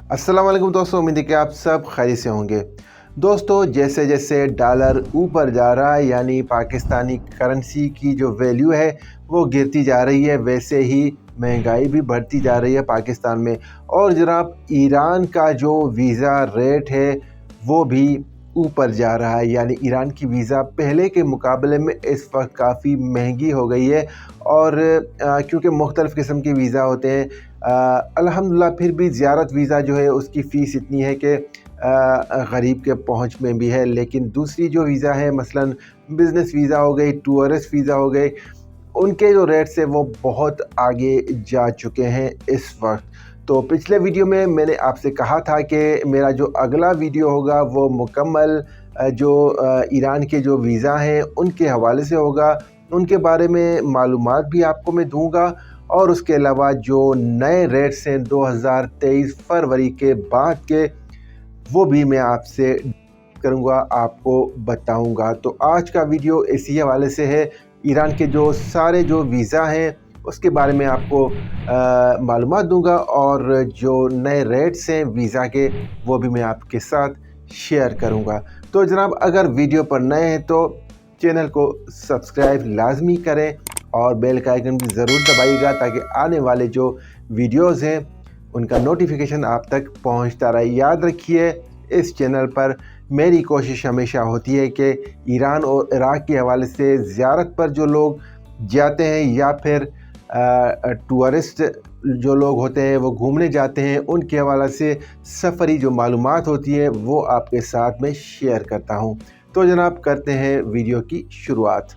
अस्सलाम वालेकुम दोस्तों, उम्मीद है कि आप सब खैरियत से होंगे। दोस्तों, जैसे जैसे डॉलर ऊपर जा रहा है यानी पाकिस्तानी करेंसी की जो वैल्यू है वो गिरती जा रही है, वैसे ही महंगाई भी बढ़ती जा रही है पाकिस्तान में। और जनाब ईरान का जो वीज़ा रेट है वो भी ऊपर जा रहा है, यानी ईरान की वीज़ा पहले के मुकाबले में इस वक्त काफ़ी महंगी हो गई है। और क्योंकि मुख्तलिफ़ किस्म के वीज़ा होते हैं, अल्हम्दुलिल्लाह फिर भी ज़ियारत वीज़ा जो है उसकी फ़ीस इतनी है कि गरीब के पहुंच में भी है। लेकिन दूसरी जो वीज़ा है, मसलन बिज़नेस वीज़ा हो गई, टूरिस्ट वीज़ा हो गए, उनके जो रेट्स है वो बहुत आगे जा चुके हैं इस वक्त। तो पिछले वीडियो में मैंने आपसे कहा था कि मेरा जो अगला वीडियो होगा वो मुकम्मल ईरान के जो वीज़ा हैं उनके हवाले से होगा। उनके बारे में मालूमात भी आपको मैं दूंगा, और उसके अलावा जो नए रेट्स हैं 2023 फरवरी के बाद के, वो भी मैं आपसे करूँगा, आपको बताऊँगा। तो आज का वीडियो इसी हवाले से है, ईरान के जो सारे जो वीज़ा हैं उसके बारे में आपको मालूमात दूंगा, और जो नए रेट्स हैं वीज़ा के वो भी मैं आपके साथ शेयर करूँगा। तो जनाब, अगर वीडियो पर नए हैं तो चैनल को सब्सक्राइब लाजमी करें और बेल का आइकन भी ज़रूर दबाइएगा ताकि आने वाले जो वीडियोज़ हैं उनका नोटिफिकेशन आप तक पहुंचता रहे। याद रखिए, इस चैनल पर मेरी कोशिश हमेशा होती है कि ईरान और इराक़ के हवाले से ज़ियारत पर जो लोग जाते हैं या फिर टूरिस्ट जो लोग होते हैं वो घूमने जाते हैं, उनके हवाले से सफ़री जो मालूमात होती है वो आपके साथ में शेयर करता हूं। तो जनाब, करते हैं वीडियो की शुरुआत।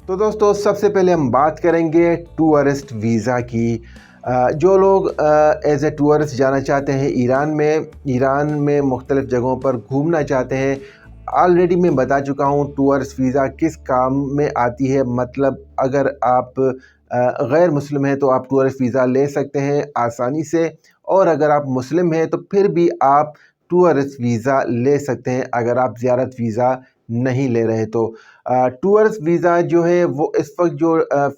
तो दोस्तों, सबसे पहले हम बात करेंगे टूरिस्ट वीज़ा की। जो लोग एज़ ए टूरिस्ट जाना चाहते हैं ईरान में मुख्तलिफ़ जगहों पर घूमना चाहते हैं, ऑलरेडी मैं बता चुका हूँ टूरिस्ट वीज़ा किस काम में आती है। मतलब अगर आप गैर मुस्लिम हैं तो आप टूरिस्ट वीज़ा ले सकते हैं आसानी से, और अगर आप मुस्लिम हैं तो फिर भी आप टूरिस्ट वीज़ा ले सकते हैं अगर आप ज़ियारत वीज़ा नहीं ले रहे तो। टूरिस्ट वीज़ा जो है वो इस वक्त जो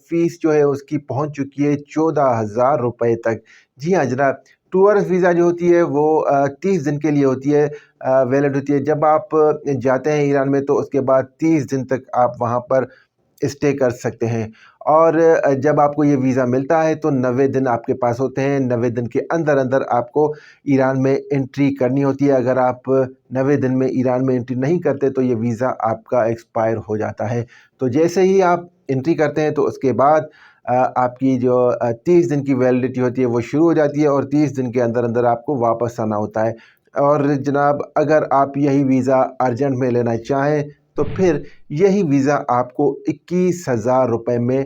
फ़ीस जो है उसकी पहुंच चुकी है 14,000 रुपये तक। जी हाँ जनाब, टूरिस्ट वीज़ा जो होती है वो 30 दिन के लिए होती है, वैलिड होती है। जब आप जाते हैं ईरान में तो उसके बाद 30 दिन तक आप वहाँ पर स्टे कर सकते हैं। और जब आपको ये वीज़ा मिलता है तो 90 दिन आपके पास होते हैं। 90 दिन के अंदर अंदर आपको ईरान में एंट्री करनी होती है। अगर आप 90 दिन में ईरान में एंट्री नहीं करते तो ये वीज़ा आपका एक्सपायर हो जाता है। तो जैसे ही आप एंट्री करते हैं तो उसके बाद आपकी जो 30 दिन की वैलिडिटी होती है वो शुरू हो जाती है, और 30 दिन के अंदर अंदर आपको वापस आना होता है। और जनाब, अगर आप यही वीज़ा अर्जेंट में लेना चाहें तो फिर यही वीज़ा आपको 21,000 रुपये में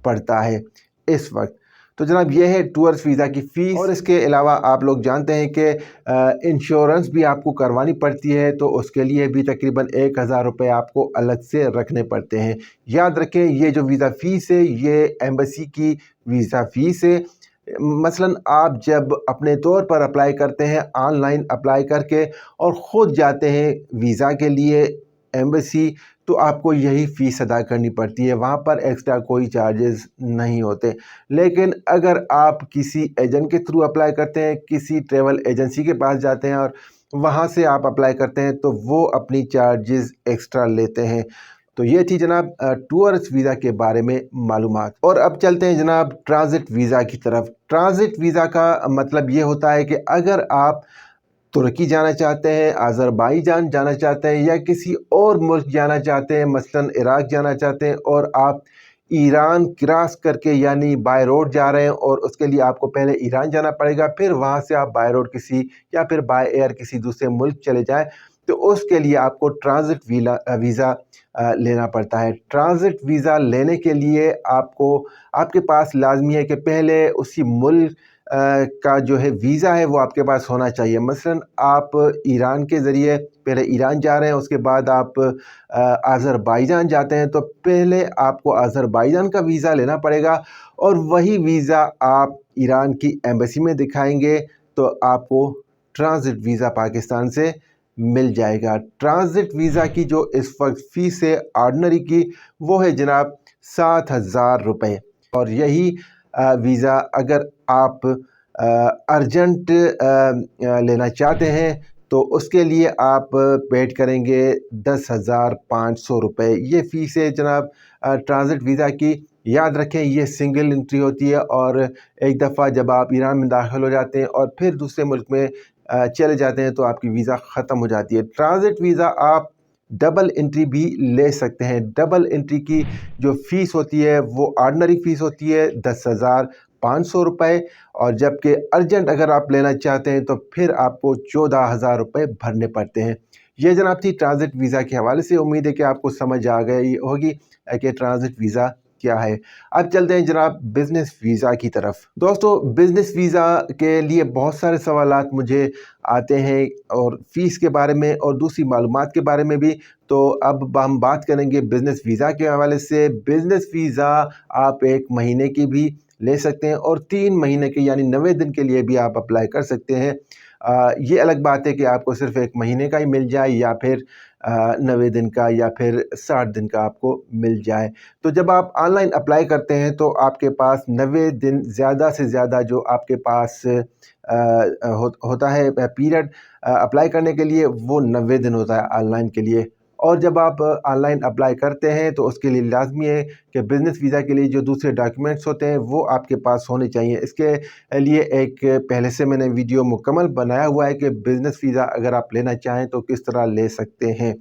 पड़ता है इस वक्त। तो जनाब, यह है टूरिस्ट वीज़ा की फ़ीस। और इसके अलावा आप लोग जानते हैं कि इंश्योरेंस भी आपको करवानी पड़ती है, तो उसके लिए भी तकरीबन 1,000 रुपये आपको अलग से रखने पड़ते हैं। याद रखें, ये जो वीज़ा फ़ीस है ये एम्बेसी की वीज़ा फ़ीस है। मसलन आप जब अपने तौर पर अप्लाई करते हैं, ऑनलाइन अप्लाई करके और ख़ुद जाते हैं वीज़ा के लिए एम्बेसी, तो आपको यही फ़ीस अदा करनी पड़ती है, वहाँ पर एक्स्ट्रा कोई चार्जेस नहीं होते। लेकिन अगर आप किसी एजेंट के थ्रू अप्लाई करते हैं, किसी ट्रैवल एजेंसी के पास जाते हैं और वहाँ से आप अप्लाई करते हैं, तो वो अपनी चार्जेस एक्स्ट्रा लेते हैं। तो ये थी जनाब टूरिस्ट वीज़ा के बारे में मालूमात। और अब चलते हैं जनाब ट्रांज़िट वीज़ा की तरफ। ट्रांज़िट वीज़ा का मतलब ये होता है कि अगर आप तुर्की जाना चाहते हैं, अज़रबैजान जाना चाहते हैं, या किसी और मुल्क जाना चाहते हैं, मसलन इराक़ जाना चाहते हैं, और आप ईरान क्रॉस करके यानी बाय रोड जा रहे हैं, और उसके लिए आपको पहले ईरान जाना पड़ेगा, फिर वहाँ से आप बाय रोड किसी या फिर बाय एयर किसी दूसरे मुल्क चले जाएं, तो उसके लिए आपको ट्रांज़िट वीज़ा लेना पड़ता है। ट्रांज़िट वीज़ा लेने के लिए आपके पास लाजमी है कि पहले उसी मुल्क का जो है वीज़ा है वो आपके पास होना चाहिए। मसलन आप ईरान के ज़रिए पहले ईरान जा रहे हैं, उसके बाद आप अज़रबैजान जाते हैं, तो पहले आपको अज़रबैजान का वीज़ा लेना पड़ेगा, और वही वीज़ा आप ईरान की एम्बेसी में दिखाएंगे तो आपको ट्रांज़िट वीज़ा पाकिस्तान से मिल जाएगा। ट्रांज़िट वीज़ा की जो इस वक्त फ़ीस है ऑर्डिनरी की, वो है जनाब 7,000 रुपये। और यही वीज़ा अगर आप ارجنٹ لینا چاہتے ہیں تو اس کے لیے آپ پیڈ کریں گے 10,500 روپے. یہ فیس ہے جناب ٹرانزٹ ویزا کی. یاد رکھیں یہ سنگل انٹری ہوتی ہے، اور ایک دفعہ جب آپ ایران میں داخل ہو جاتے ہیں اور پھر دوسرے ملک میں چلے جاتے ہیں تو آپ کی ویزا ختم ہو جاتی ہے. ٹرانزٹ ویزا آپ ڈبل انٹری بھی لے سکتے ہیں. ڈبل انٹری کی جو فیس ہوتی ہے وہ آرڈنری فیس ہوتی ہے 10,500 روپے، اور جبکہ ارجنٹ اگر آپ لینا چاہتے ہیں تو پھر آپ کو 14,000 روپے بھرنے پڑتے ہیں. یہ جناب تھی ٹرانزٹ ویزا کے حوالے سے. امید ہے کہ آپ کو سمجھ آ گئی ہوگی کہ ٹرانزٹ ویزا کیا ہے. اب چلتے ہیں جناب بزنس ویزا کی طرف. دوستو بزنس ویزا کے لیے بہت سارے سوالات مجھے آتے ہیں، اور فیس کے بارے میں اور دوسری معلومات کے بارے میں بھی. تو اب ہم بات کریں گے بزنس ویزا کے حوالے سے. بزنس ویزا آپ 1 مہینے کی بھی لے سکتے ہیں اور 3 مہینے کے یعنی 90 دن کے لیے بھی آپ اپلائی کر سکتے ہیں. یہ الگ بات ہے کہ آپ کو صرف 1 مہینے کا ہی مل جائے یا پھر 90 دن کا یا پھر 60 دن کا آپ کو مل جائے. تو جب آپ آن لائن اپلائی کرتے ہیں تو آپ کے پاس 90 دن زیادہ سے زیادہ جو آپ کے پاس ہوتا ہے پیریڈ اپلائی کرنے کے لیے، وہ 90 دن ہوتا ہے آن لائن کے لیے. اور جب آپ آن لائن اپلائی کرتے ہیں تو اس کے لیے لازمی ہے کہ بزنس ویزا کے لیے جو دوسرے ڈاکیومنٹس ہوتے ہیں وہ آپ کے پاس ہونے چاہیے. اس کے لیے ایک پہلے سے میں نے ویڈیو مکمل بنایا ہوا ہے کہ بزنس ویزا اگر آپ لینا چاہیں تو کس طرح لے سکتے ہیں.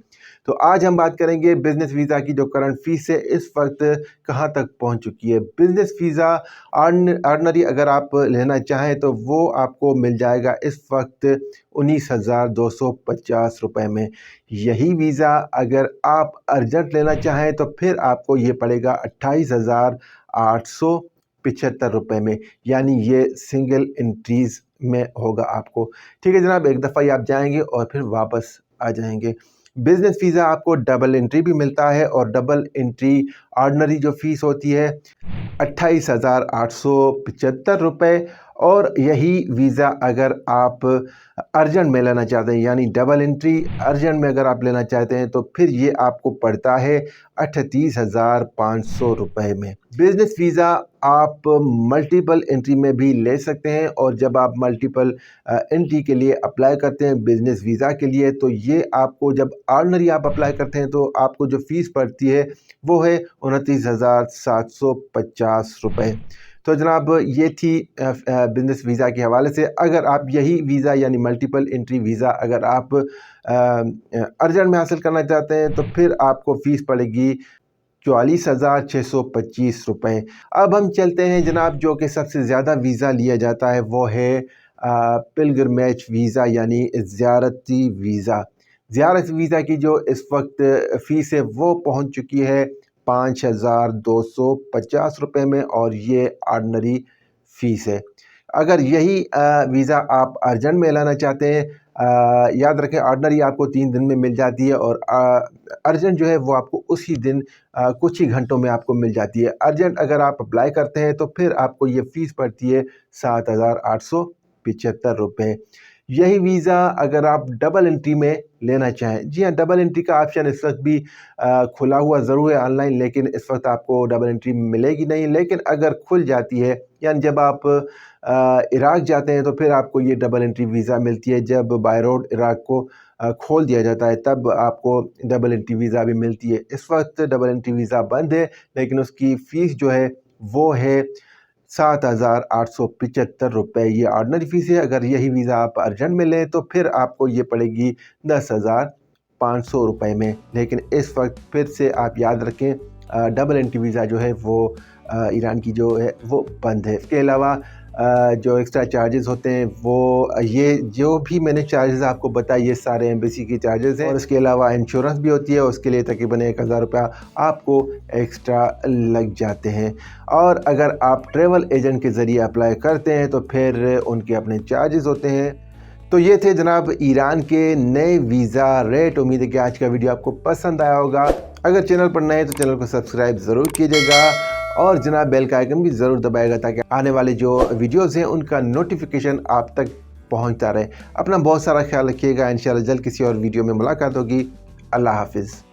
تو آج ہم بات کریں گے بزنس ویزا کی جو کرنٹ فیس ہے اس وقت کہاں تک پہنچ چکی ہے. بزنس ویزا آرڈنری اگر آپ لینا چاہیں تو وہ آپ کو مل جائے گا اس وقت 19,250 روپے میں. یہی ویزا اگر آپ ارجنٹ لینا چاہیں تو پھر آپ کو یہ پڑے گا 28,875 روپے میں، یعنی یہ سنگل انٹریز میں ہوگا آپ کو. ٹھیک ہے جناب، ایک دفعہ ہی آپ جائیں گے اور پھر واپس آ جائیں گے. بزنس ویزا آپ کو ڈبل انٹری بھی ملتا ہے، اور ڈبل انٹری آرڈنری جو فیس ہوتی ہے 28,875 روپے. اور یہی ویزا اگر آپ ارجنٹ میں لینا چاہتے ہیں یعنی ڈبل انٹری ارجنٹ میں اگر آپ لینا چاہتے ہیں تو پھر یہ آپ کو پڑتا ہے 38,500 روپے میں. بزنس ویزا آپ ملٹیپل انٹری میں بھی لے سکتے ہیں، اور جب آپ ملٹیپل انٹری کے لیے اپلائی کرتے ہیں بزنس ویزا کے لیے تو یہ آپ کو جب آرڈنری آپ اپلائی کرتے ہیں تو آپ کو جو فیس پڑتی ہے وہ ہے 29,750 روپے. تو جناب یہ تھی بزنس ویزا کے حوالے سے. اگر آپ یہی ویزا یعنی ملٹیپل انٹری ویزا اگر آپ ارجنٹ میں حاصل کرنا چاہتے ہیں تو پھر آپ کو فیس پڑے گی 44,625 روپے. اب ہم چلتے ہیں جناب جو کہ سب سے زیادہ ویزا لیا جاتا ہے وہ ہے پلگرمیج ویزا یعنی زیارتی ویزا. زیارت ویزا کی جو اس وقت فیس ہے وہ پہنچ چکی ہے 5,250 روپے میں، اور یہ آرڈنری فیس ہے. اگر یہی ویزا آپ ارجنٹ میں لانا چاہتے ہیں، یاد رکھیں آرڈنری آپ کو 3 دن میں مل جاتی ہے، اور ارجنٹ جو ہے وہ آپ کو اسی دن کچھ ہی گھنٹوں میں آپ کو مل جاتی ہے. ارجنٹ اگر آپ اپلائی کرتے ہیں تو پھر آپ کو یہ فیس پڑتی ہے 7,875 روپے. یہی ویزا اگر آپ ڈبل انٹری میں لینا چاہیں، جی ہاں ڈبل انٹری کا آپشن اس وقت بھی کھلا ہوا ضرور ہے آن لائن، لیکن اس وقت آپ کو ڈبل انٹری ملے گی نہیں. لیکن اگر کھل جاتی ہے یعنی جب آپ عراق جاتے ہیں تو پھر آپ کو یہ ڈبل انٹری ویزا ملتی ہے. جب بائی روڈ عراق کو کھول دیا جاتا ہے تب آپ کو ڈبل انٹری ویزا بھی ملتی ہے. اس وقت ڈبل انٹری ویزا بند ہے، لیکن اس کی فیس جو ہے وہ ہے 7,875 روپے. یہ آرڈنری فیس ہے. اگر یہی ویزا آپ ارجنٹ میں لیں تو پھر آپ کو یہ پڑے گی 10,500 روپے میں. لیکن اس وقت پھر سے آپ یاد رکھیں ڈبل انٹری ویزا جو ہے وہ ایران کی جو ہے وہ بند ہے. اس کے علاوہ جو ایکسٹرا چارجز ہوتے ہیں وہ یہ جو بھی میں نے چارجز آپ کو بتایا یہ سارے ایمبیسی کی چارجز ہیں، اور اس کے علاوہ انشورنس بھی ہوتی ہے، اس کے لیے تقریباً 1,000 روپیہ آپ کو ایکسٹرا لگ جاتے ہیں. اور اگر آپ ٹریول ایجنٹ کے ذریعے اپلائی کرتے ہیں تو پھر ان کے اپنے چارجز ہوتے ہیں. تو یہ تھے جناب ایران کے نئے ویزا ریٹ. امید ہے کہ آج کا ویڈیو آپ کو پسند آیا ہوگا. اگر چینل پر نئے تو چینل کو سبسکرائب ضرور کیجیے گا، اور جناب بیل کا آئیکن بھی ضرور دبائے گا تاکہ آنے والے جو ویڈیوز ہیں ان کا نوٹیفیکیشن آپ تک پہنچتا رہے. اپنا بہت سارا خیال رکھیے گا. انشاءاللہ جلد کسی اور ویڈیو میں ملاقات ہوگی. اللہ حافظ.